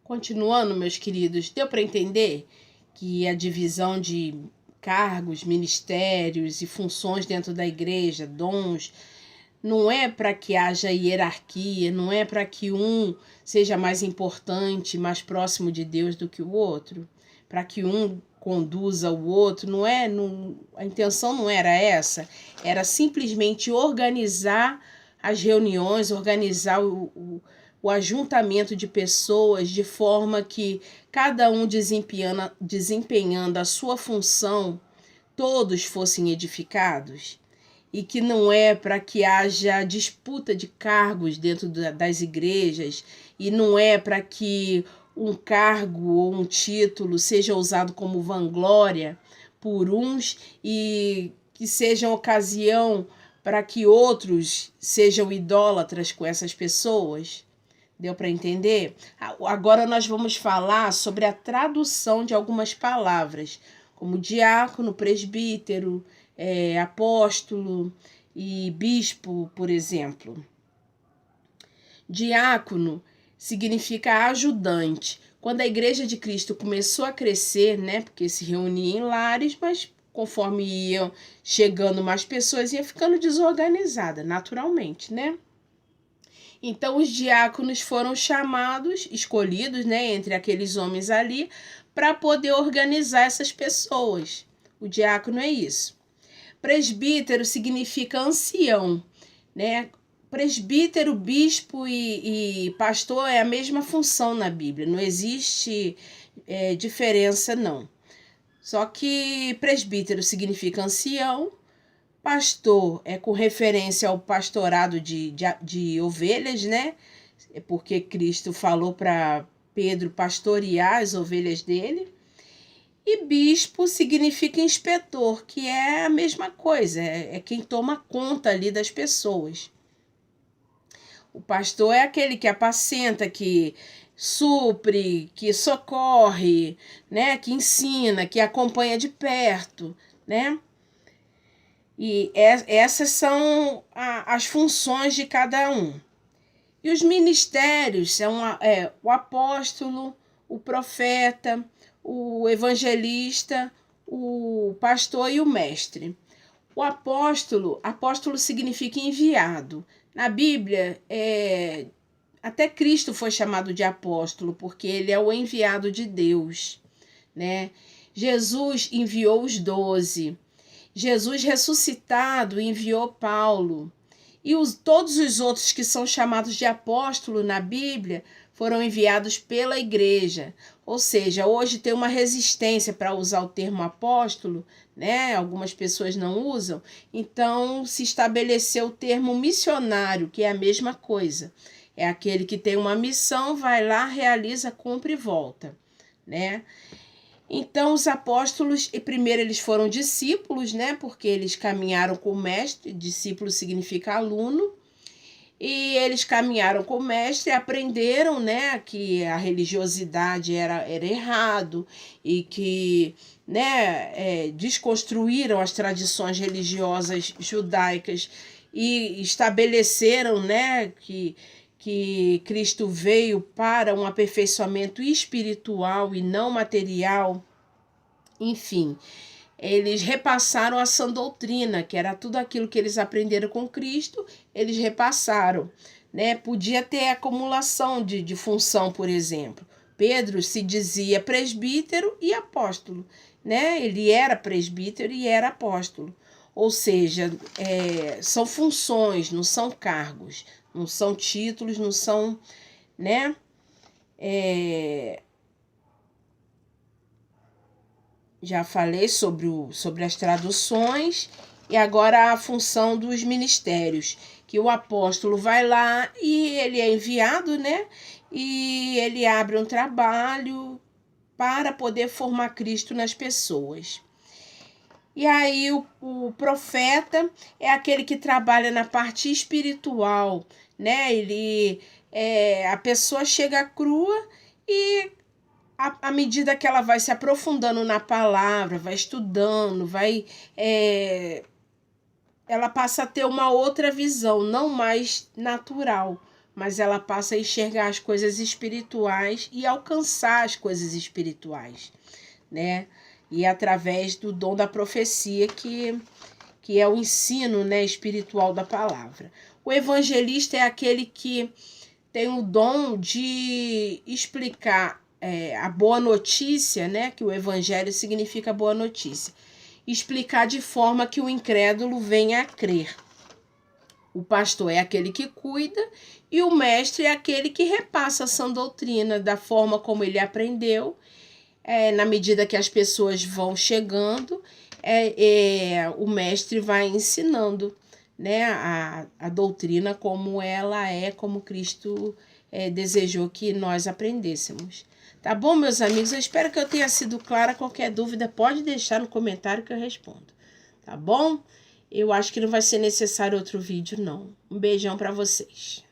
Continuando, meus queridos, deu para entender que a divisão de cargos, ministérios e funções dentro da igreja, dons, não é para que haja hierarquia, não é para que um seja mais importante, mais próximo de Deus do que o outro, para que um conduza o outro, a intenção não era essa, era simplesmente organizar as reuniões, organizar o ajuntamento de pessoas de forma que cada um desempenhando a sua função, todos fossem edificados. E que não é para que haja disputa de cargos dentro das igrejas, e não é para que um cargo ou um título seja usado como vanglória por uns e que seja ocasião para que outros sejam idólatras com essas pessoas. Deu para entender? Agora nós vamos falar sobre a tradução de algumas palavras, como diácono, presbítero, apóstolo e bispo, por exemplo. Diácono significa ajudante. Quando a Igreja de Cristo começou a crescer, né, porque se reunia em lares, mas conforme iam chegando mais pessoas, ia ficando desorganizada, naturalmente, né? Então os diáconos foram escolhidos, né, entre aqueles homens ali, para poder organizar essas pessoas. O diácono é isso. Presbítero significa ancião, né? Presbítero, bispo e pastor é a mesma função na Bíblia, não existe diferença não. Só que presbítero significa ancião, pastor é com referência ao pastorado de ovelhas, né? É porque Cristo falou para Pedro pastorear as ovelhas dele. E bispo significa inspetor, que é a mesma coisa, é quem toma conta ali das pessoas. O pastor é aquele que apacenta, que supre, que socorre, né? Que ensina, que acompanha de perto, né? E essas são as funções de cada um. E os ministérios são o apóstolo, o profeta, o evangelista, o pastor e o mestre. O apóstolo significa enviado. Na Bíblia, até Cristo foi chamado de apóstolo, porque ele é o enviado de Deus, né? Jesus enviou os 12. Jesus ressuscitado enviou Paulo. E todos os outros que são chamados de apóstolo na Bíblia foram enviados pela igreja. Ou seja, hoje tem uma resistência para usar o termo apóstolo, né? Algumas pessoas não usam. Então se estabeleceu o termo missionário, que é a mesma coisa. É aquele que tem uma missão, vai lá, realiza, cumpre e volta, né? Então os apóstolos, primeiro eles foram discípulos, né? Porque eles caminharam com o mestre, discípulo significa aluno, e eles caminharam com o mestre, aprenderam, né, que a religiosidade era errado e que, né, desconstruíram as tradições religiosas judaicas e estabeleceram, né, que Cristo veio para um aperfeiçoamento espiritual e não material. Enfim, eles repassaram a sã doutrina, que era tudo aquilo que eles aprenderam com Cristo, eles repassaram, né? Podia ter acumulação de função, por exemplo. Pedro se dizia presbítero e apóstolo, né? Ele era presbítero e era apóstolo. Ou seja, são funções, não são cargos, não são títulos, não são, né? Já falei sobre as traduções e agora a função dos ministérios, que o apóstolo vai lá e ele é enviado, né? E ele abre um trabalho para poder formar Cristo nas pessoas. E aí o profeta é aquele que trabalha na parte espiritual, né? A pessoa chega crua e à medida que ela vai se aprofundando na palavra, vai estudando, ela passa a ter uma outra visão, não mais natural, mas ela passa a enxergar as coisas espirituais e alcançar as coisas espirituais, né? E através do dom da profecia, que é o ensino, né, espiritual da palavra. O evangelista é aquele que tem o dom de explicar a boa notícia, né? Que o evangelho significa boa notícia. Explicar de forma que o incrédulo venha a crer. O pastor é aquele que cuida e o mestre é aquele que repassa a sã doutrina da forma como ele aprendeu, na medida que as pessoas vão chegando, o mestre vai ensinando, né, a doutrina como ela é, como Cristo desejou que nós aprendêssemos. Tá bom, meus amigos? Eu espero que eu tenha sido clara. Qualquer dúvida, pode deixar no comentário que eu respondo. Tá bom? Eu acho que não vai ser necessário outro vídeo, não. Um beijão para vocês.